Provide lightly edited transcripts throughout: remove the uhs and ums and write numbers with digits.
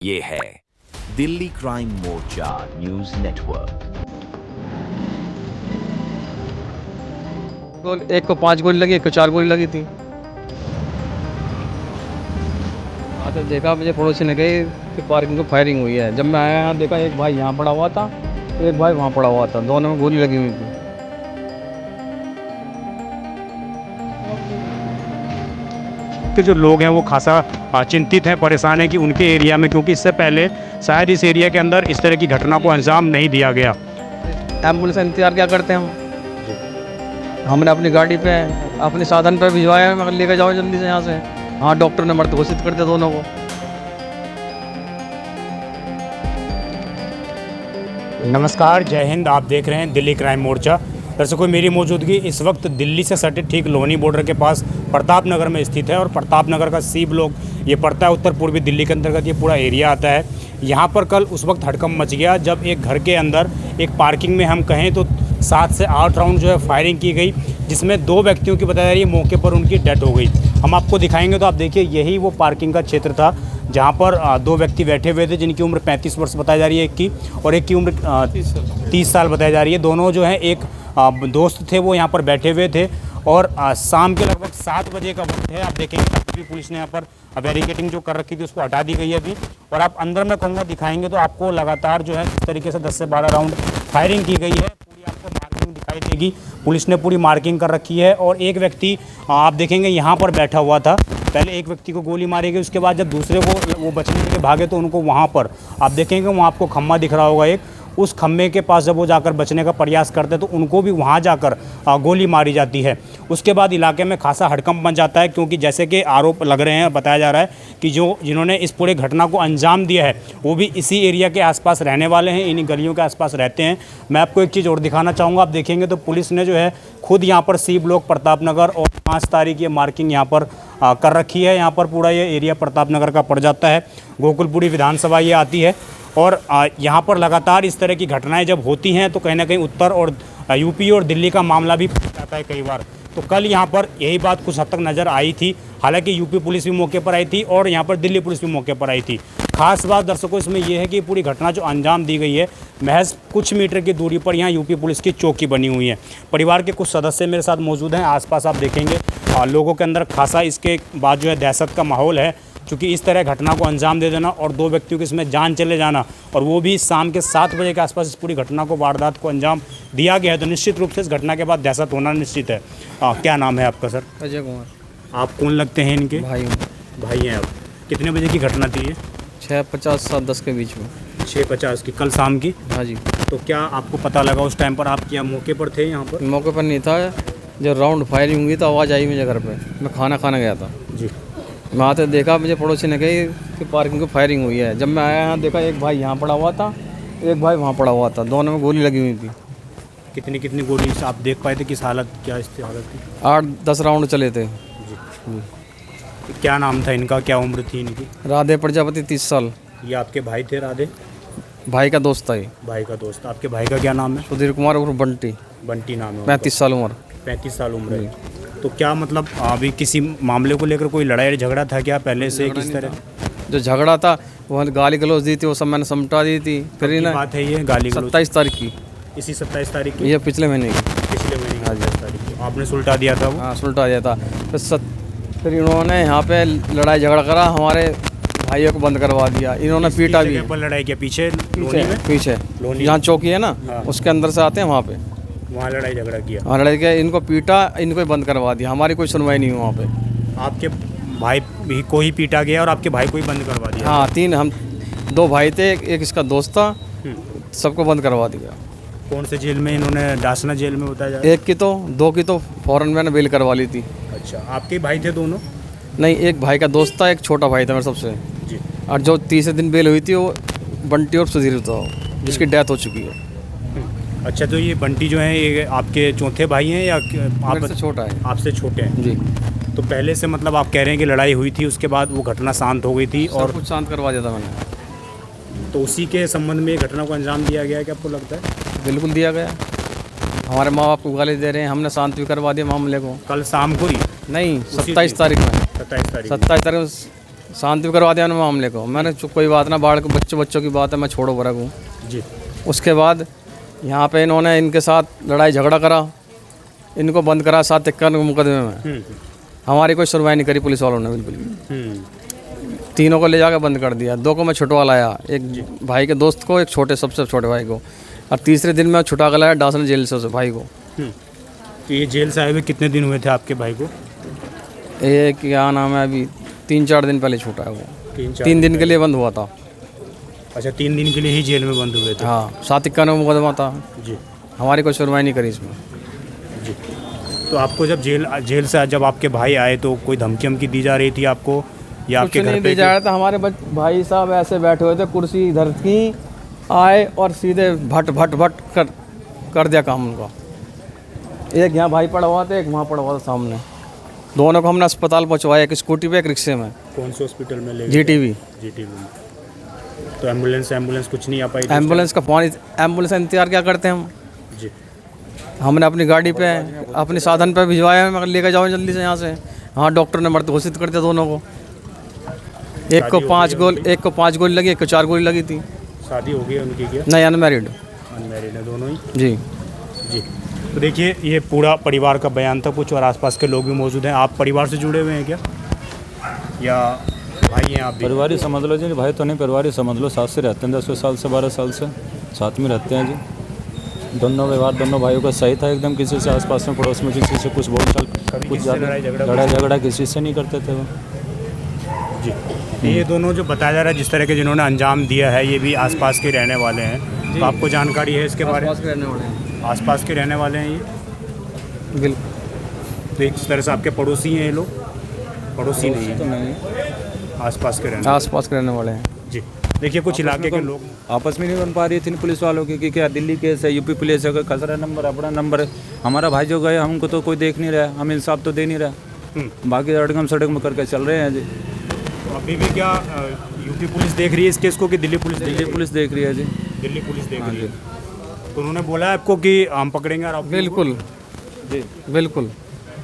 ये है दिल्ली क्राइम मोर्चा news network. एक को 5 गोली लगी, एक को 4 गोली लगी थी। तो देखा, मुझे पड़ोसी ने कही कि पार्किंग को फायरिंग हुई है। जब मैं आया यहाँ देखा, एक भाई यहाँ पड़ा हुआ था, एक भाई वहाँ पड़ा हुआ था, दोनों में गोली लगी हुई थी। के जो लोग हैं वो खासा चिंतित हैं, परेशान हैं कि उनके एरिया में, क्योंकि इससे पहले शायद इस एरिया के अंदर इस तरह की घटना को अंजाम नहीं दिया गया। एम्बुलेंस का इंतजार क्या करते हैं हमने अपनी गाड़ी पे अपने साधन पे भिजवाया, मगर लेकर जाओ जल्दी से यहाँ से। हाँ, डॉक्टर ने मृत घोषित कर दिया दोनों को। नमस्कार, जय हिंद। आप देख रहे हैं दिल्ली क्राइम मोर्चा। दर्शकों, मेरी मौजूदगी इस वक्त दिल्ली से सटे ठीक लोहनी बॉर्डर के पास प्रताप नगर में स्थित है और प्रताप नगर का सी ब्लॉक ये पड़ता है, उत्तर पूर्वी दिल्ली के अंतर्गत ये पूरा एरिया आता है। यहाँ पर कल उस वक्त हड़कंप मच गया जब एक घर के अंदर एक पार्किंग में हम कहें तो 7 से 8 राउंड जो है फायरिंग की गई, जिसमें 2 व्यक्तियों की बताया जा रही है मौके पर उनकी डेथ हो गई। हम आपको दिखाएंगे। तो आप देखिए, यही वो पार्किंग का क्षेत्र था जहाँ पर 2 व्यक्ति बैठे हुए थे, जिनकी उम्र 35 वर्ष बताई जा रही है, एक की, और एक की उम्र 30 साल बताई जा रही है। दोनों जो है एक दोस्त थे, वो यहाँ पर बैठे हुए थे और शाम के लगभग 7 बजे का वक्त है। आप देखेंगे अभी पुलिस ने यहाँ पर बैरिकेटिंग जो कर रखी थी उसको हटा दी गई है अभी। और आप अंदर में कहूँगा दिखाएंगे तो आपको लगातार जो है इस तरीके से 10 से 12 राउंड फायरिंग की गई है। पूरी आपको मार्किंग दिखाई देगी, पुलिस ने पूरी मार्किंग कर रखी है। और एक व्यक्ति आप देखेंगे यहाँ पर बैठा हुआ था। पहले एक व्यक्ति को गोली मारी गई, उसके बाद जब दूसरे को वो बचने के लिए भागे तो उनको वहाँ पर आप देखेंगे, वहाँ आपको खम्मा दिख रहा होगा एक, उस खम्भे के पास जब वो जाकर बचने का प्रयास करते हैं तो उनको भी वहाँ जाकर गोली मारी जाती है। उसके बाद इलाके में खासा हड़कंप बन जाता है, क्योंकि जैसे कि आरोप लग रहे हैं, बताया जा रहा है कि जिन्होंने इस पूरे घटना को अंजाम दिया है वो भी इसी एरिया के आसपास रहने वाले हैं, इन्हीं गलियों के आसपास रहते हैं। मैं आपको एक चीज़ और दिखाना चाहूँगा। आप देखेंगे तो पुलिस ने जो है खुद यहाँ पर सी ब्लॉक प्रताप नगर और 5 तारीख ये मार्किंग यहाँ पर कर रखी है। यहाँ पर पूरा ये एरिया प्रताप नगर का पड़ जाता है, गोकुलपुरी विधानसभा ये आती है। और यहाँ पर लगातार इस तरह की घटनाएं जब होती हैं तो कहीं ना कहीं उत्तर और यूपी और दिल्ली का मामला भी जाता है कई बार। तो कल यहाँ पर यही बात कुछ हद तक नज़र आई थी। हालांकि यूपी पुलिस भी मौके पर आई थी और यहाँ पर दिल्ली पुलिस भी मौके पर आई थी। खास बात दर्शकों इसमें यह है कि पूरी घटना जो अंजाम दी गई है, महज कुछ मीटर की दूरी पर यहाँ यूपी पुलिस की चौकी बनी हुई है। परिवार के कुछ सदस्य मेरे साथ मौजूद हैं। आसपास आप देखेंगे लोगों के अंदर खासा इसके बाद जो है दहशत का माहौल है, क्योंकि इस तरह घटना को अंजाम दे देना और 2 व्यक्तियों के इसमें जान चले जाना, और वो भी शाम के 7 बजे के आसपास इस पूरी घटना को, वारदात को अंजाम दिया गया है। तो निश्चित रूप से इस घटना के बाद दहशत होना निश्चित है। क्या नाम है आपका सर? अजय कुमार। आप कौन लगते हैं इनके? भाई हैं आप। कितने बजे की घटना थी ये? 6:50 7:10 के बीच में। 6:50 की कल शाम की? हाँ जी। तो क्या आपको पता लगा उस टाइम पर? आप क्या मौके पर थे यहाँ पर? मौके पर नहीं था। जब राउंड फायरिंग हुई तो आवाज़ आई मुझे घर पे, मैं खाना खाने गया था जी। मैं आते देखा, मुझे पड़ोसी ने कही कि पार्किंग को फायरिंग हुई है। जब मैं आया यहाँ देखा, एक भाई यहाँ पड़ा हुआ था, एक भाई वहाँ पड़ा हुआ था, दोनों में गोली लगी हुई थी। कितनी गोली से आप देख पाए थे? किस हालत, क्या इसकी हालत थी? 8-10 राउंड चले थे। जी। क्या नाम था इनका, क्या उम्र थी इनकी? राधे प्रजापति 30 साल। ये आपके भाई थे? राधे भाई का दोस्त था ये। भाई का दोस्त। आपके भाई का क्या नाम है? सुधीर कुमार उर्फ बंटी। बंटी नाम है। 35 साल उम्र। 35 साल उम्र है। तो क्या मतलब अभी किसी मामले को लेकर कोई लड़ाई झगड़ा था क्या पहले से? किस तरह जो झगड़ा था वो गाली गलौज दी थी, वो सब मैंने समझा दी थी। फिर ना बात है ये गाली गलौज 27 तारीख की, इसी 27 तारीख की? ये पिछले महीने की। पिछले महीने की 27 तारीख की आपने सुलटा दिया था वो? हाँ, सुलटा दिया था। फिर इन्होंने यहाँ पे लड़ाई झगड़ा करा, हमारे भाइयों को बंद करवा दिया। इन्होंने पीटा भी। पर लड़ाई किया? पीछे पीछे जहाँ चौकी है ना, उसके अंदर से आते हैं वहाँ पे, वहाँ लड़ाई झगड़ा किया? हाँ, लड़ाई किया, इनको पीटा, इनको बंद करवा दिया। हमारी कोई सुनवाई नहीं हुई वहाँ पे। आपके भाई भी को ही पीटा गया और आपके भाई को ही बंद करवा दिया? हाँ, 3 हम 2 भाई थे, एक इसका दोस्त था, सबको बंद करवा दिया। कौन से जेल में इन्होंने? डासना जेल में बताया जा रहा है। एक की तो 2 की तो फौरन मैंने बेल करवा ली थी। अच्छा, आपके भाई थे दोनों? नहीं, एक भाई का दोस्त था, एक छोटा भाई था मेरे सबसे जी। और जो तीसरे दिन बेल हुई थी वो बंटी और सुधीर था, जिसकी डेथ हो चुकी है। अच्छा, तो ये बंटी जो है ये आपके चौथे भाई हैं या आपसे छोटा है? आपसे छोटे हैं जी। तो पहले से मतलब आप कह रहे हैं कि लड़ाई हुई थी, उसके बाद वो घटना शांत हो गई थी और कुछ शांत करवा दिया था मैंने। तो उसी के संबंध में घटना को अंजाम दिया गया है क्या आपको लगता है? बिल्कुल दिया गया। हमारे माँ बाप को गाली दे रहे हैं, हमने शांत भी करवा दिया मामले को। कल शाम को ही? नहीं, 27 तारीख में। 27 तारीख। 27 तारीख शांति करवा दिया उन्होंने मामले को। मैंने कोई बात ना, बाढ़ के बच्चों की बात है, मैं छोड़ो बरक हूँ। जी। उसके बाद यहाँ पे इन्होंने इनके साथ लड़ाई झगड़ा करा, इनको बंद करा 751 मुकदमे में। हमारी कोई सुनवाई नहीं करी पुलिस वालों ने बिल्कुल भी। तीनों को ले जाकर बंद कर दिया। 2 को मैं छुटवा लाया, एक भाई के दोस्त को, एक सबसे छोटे भाई को, और तीसरे दिन मैं छुटा कर लाया डासन जेल से उस भाई को। तो ये जेल से आए हुए कितने दिन हुए थे आपके भाई को? ये क्या नाम है, अभी 3-4 दिन पहले छूटा है वो। 3 दिन के लिए बंद हुआ था। अच्छा, 3 दिन के लिए ही जेल में बंद हुए थे? हाँ, 751 मुकदमा था जी। हमारी कोई सुनवाई नहीं करी इसमें। जी। तो आपको जब जेल से जब आपके भाई आए तो कोई धमकी दी जा रही थी आपको, या आपके घर पे दी जा रहा था? हमारे भाई साहब ऐसे बैठे हुए थे, कुर्सी इधर की, आए और सीधे भट कर दिया काम उनका। एक यहाँ भाई पड़ा हुआ था, एक वहाँ पड़ा हुआ था सामने। दोनों को हमने अस्पताल पहुँचवाया, एक स्कूटी पे, एक रिक्शे में। कौन से हॉस्पिटल में ले गए? जीटीवी में। तो एम्बुलेंस कुछ नहीं आ पाई? एम्बुलेंस का पानी, एम्बुलेंस इंतजार क्या करते हैं हम जी। हमने अपनी गाड़ी पे, अपने साधन पे भिजवाया, मगर लेकर जाओ जल्दी से यहाँ से। हाँ, डॉक्टर ने मृत घोषित कर दिया दोनों को। एक को 5 गोली लगी, एक को 4 गोली लगी थी। शादी हो गई उनकी क्या? नहीं, अनमैरिड है दोनों ही। जी। जी। तो देखिए, ये पूरा परिवार का बयान था कुछ, और आसपास के लोग भी मौजूद हैं। आप परिवार से जुड़े हुए हैं क्या, या भाई हैं आप भी? परिवार ही समझ लो जी, भाई तो नहीं, परिवार ही समझ लो। साथ से रहते हैं 10 साल से 12 साल से साथ में रहते हैं जी। दोनों व्यवहार दोनों भाइयों का सही था एकदम। किसी से आसपास में पड़ोस में किसी से कुछ बोलचाल, कुछ ज़्यादा लड़ाई झगड़ा किसी से नहीं करते थे वो। जी। ये दोनों जो बताया जा रहा है जिस तरह के जिन्होंने अंजाम दिया है, ये भी आसपास के रहने वाले हैं। तो आपको जानकारी है इसके बारे में? आसपास के रहने वाले हैं ये, बिल्कुल। तो एक तरह से आपके पड़ोसी हैं ये लोग? पड़ोसी नहीं तो है, नहीं, आसपास के रहने वाले हैं। जी। देखिए, कुछ इलाके के लोग आपस में नहीं बन पा रही थी पुलिस वालों की कि क्या दिल्ली केस है, यूपी पुलिस है, खसरा नंबर अपना नंबर है। हमारा भाई जो गए, हमको तो कोई देख नहीं रहा, हम इंसाफ तो दे नहीं रहा। बाकी अड़गम सड़क में करके चल रहे हैं जी। तो अभी भी क्या यूपी पुलिस देख रही है इस केस को, कि दिल्ली पुलिस देख रही है जी? दिल्ली पुलिस देख रही है। तो उन्होंने बोला है आपको कि हम पकड़ेंगे? और बिल्कुल जी, बिल्कुल।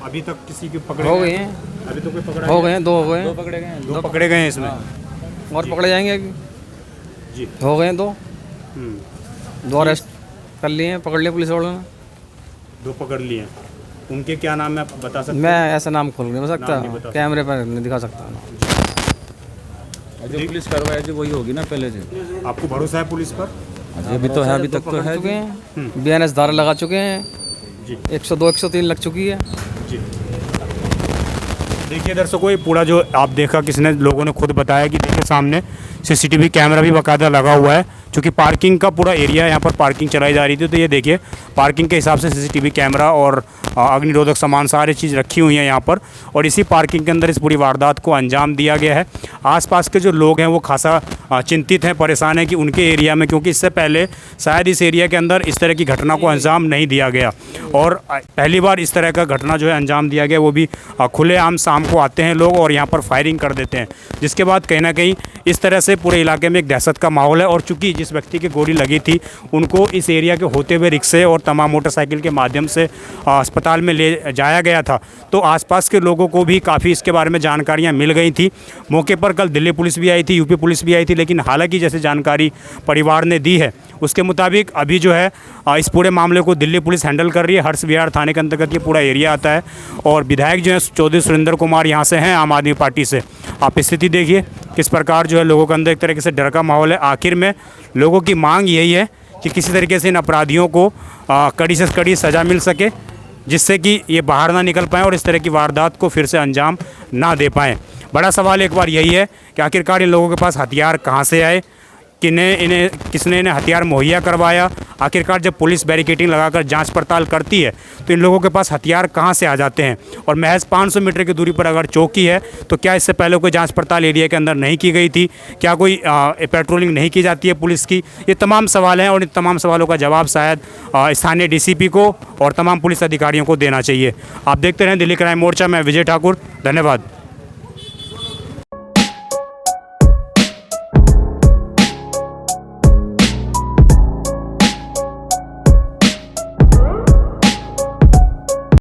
अभी तक किसी की पकड़े हो गए हैं? अभी तो कोई पकड़ा हो गए हैं, 2 हो गए हैं। 2 पकड़े गए हैं। 2 पकड़े गए हैं इसमें? और पकड़े जाएंगे अभी जी। हो गए हैं 2 अरेस्ट कर लिए हैं, पकड़ लिए पुलिस वालों ने। 2 पकड़ लिए हैं। उनके क्या नाम है आप बता सकते हैं? मैं ऐसा नाम खोल नहीं सकता, नाम नहीं बता कैमरे पर नहीं दिखा सकता। जो पुलिस करवाया जी वही होगी ना पहले जी। आपको भरोसा है पुलिस पर? अभी तो है, अभी तक तो है चुके हैं, BNS धारा लगा चुके हैं जी। 102 103 लग चुकी है जी। देखिए दर्शकों, ये पूरा जो आप देखा, किसने लोगों ने खुद बताया कि देखिए सामने CCTV कैमरा भी बाकायदा लगा हुआ है, क्योंकि पार्किंग का पूरा एरिया है, यहाँ पर पार्किंग चलाई जा रही थी। तो ये देखिए पार्किंग के हिसाब से CCTV कैमरा और अग्निरोधक सामान सारी चीज़ रखी हुई है यहाँ पर, और इसी पार्किंग के अंदर इस पूरी वारदात को अंजाम दिया गया है। आसपास के जो लोग हैं वो खासा चिंतित हैं, परेशान हैं कि उनके एरिया में, क्योंकि इससे पहले शायद इस एरिया के अंदर इस तरह की घटना को अंजाम नहीं दिया गया, और पहली बार इस तरह का घटना जो है अंजाम दिया गया, वो भी खुलेआम शाम को आते हैं लोग और यहाँ पर फायरिंग कर देते हैं, जिसके बाद कहीं ना कहीं इस तरह से पूरे इलाके में एक दहशत का माहौल है। और चूंकि जिस व्यक्ति की गोली लगी थी उनको इस एरिया के होते हुए रिक्शे और तमाम मोटरसाइकिल के माध्यम से अस्पताल में ले जाया गया था, तो आसपास के लोगों को भी काफ़ी इसके बारे में जानकारियां मिल गई थी। मौके पर कल दिल्ली पुलिस भी आई थी, यूपी पुलिस भी आई थी, लेकिन हालांकि जैसे जानकारी परिवार ने दी है उसके मुताबिक अभी जो है इस पूरे मामले को दिल्ली पुलिस हैंडल कर रही है। हर्ष विहार थाने के अंतर्गत ये पूरा एरिया आता है, और विधायक जो है चौधरी सुरेंद्र कुमार यहाँ से हैं, आम आदमी पार्टी से। आप स्थिति देखिए किस प्रकार जो है लोगों के अंदर एक तरीके से डर का माहौल है। आखिर में लोगों की मांग यही है कि किसी तरीके से इन अपराधियों को कड़ी से कड़ी सज़ा मिल सके, जिससे कि ये बाहर ना निकल पाएँ और इस तरह की वारदात को फिर से अंजाम ना दे पाएँ। बड़ा सवाल एक बार यही है कि आखिरकार इन लोगों के पास हथियार कहाँ से आए, किसने इन्हें हथियार मुहैया करवाया। आखिरकार जब पुलिस बैरिकेडिंग लगाकर जांच पड़ताल करती है तो इन लोगों के पास हथियार कहां से आ जाते हैं। और महज 500 मीटर की दूरी पर अगर चौकी है तो क्या इससे पहले कोई जांच पड़ताल एरिया के अंदर नहीं की गई थी? क्या कोई पेट्रोलिंग नहीं की जाती है पुलिस की? ये तमाम सवाल हैं, और इन तमाम सवालों का जवाब शायद स्थानीय DCP को और तमाम पुलिस अधिकारियों को देना चाहिए। आप देखते रहें दिल्ली क्राइम मोर्चा। मैं विजय ठाकुर, धन्यवाद।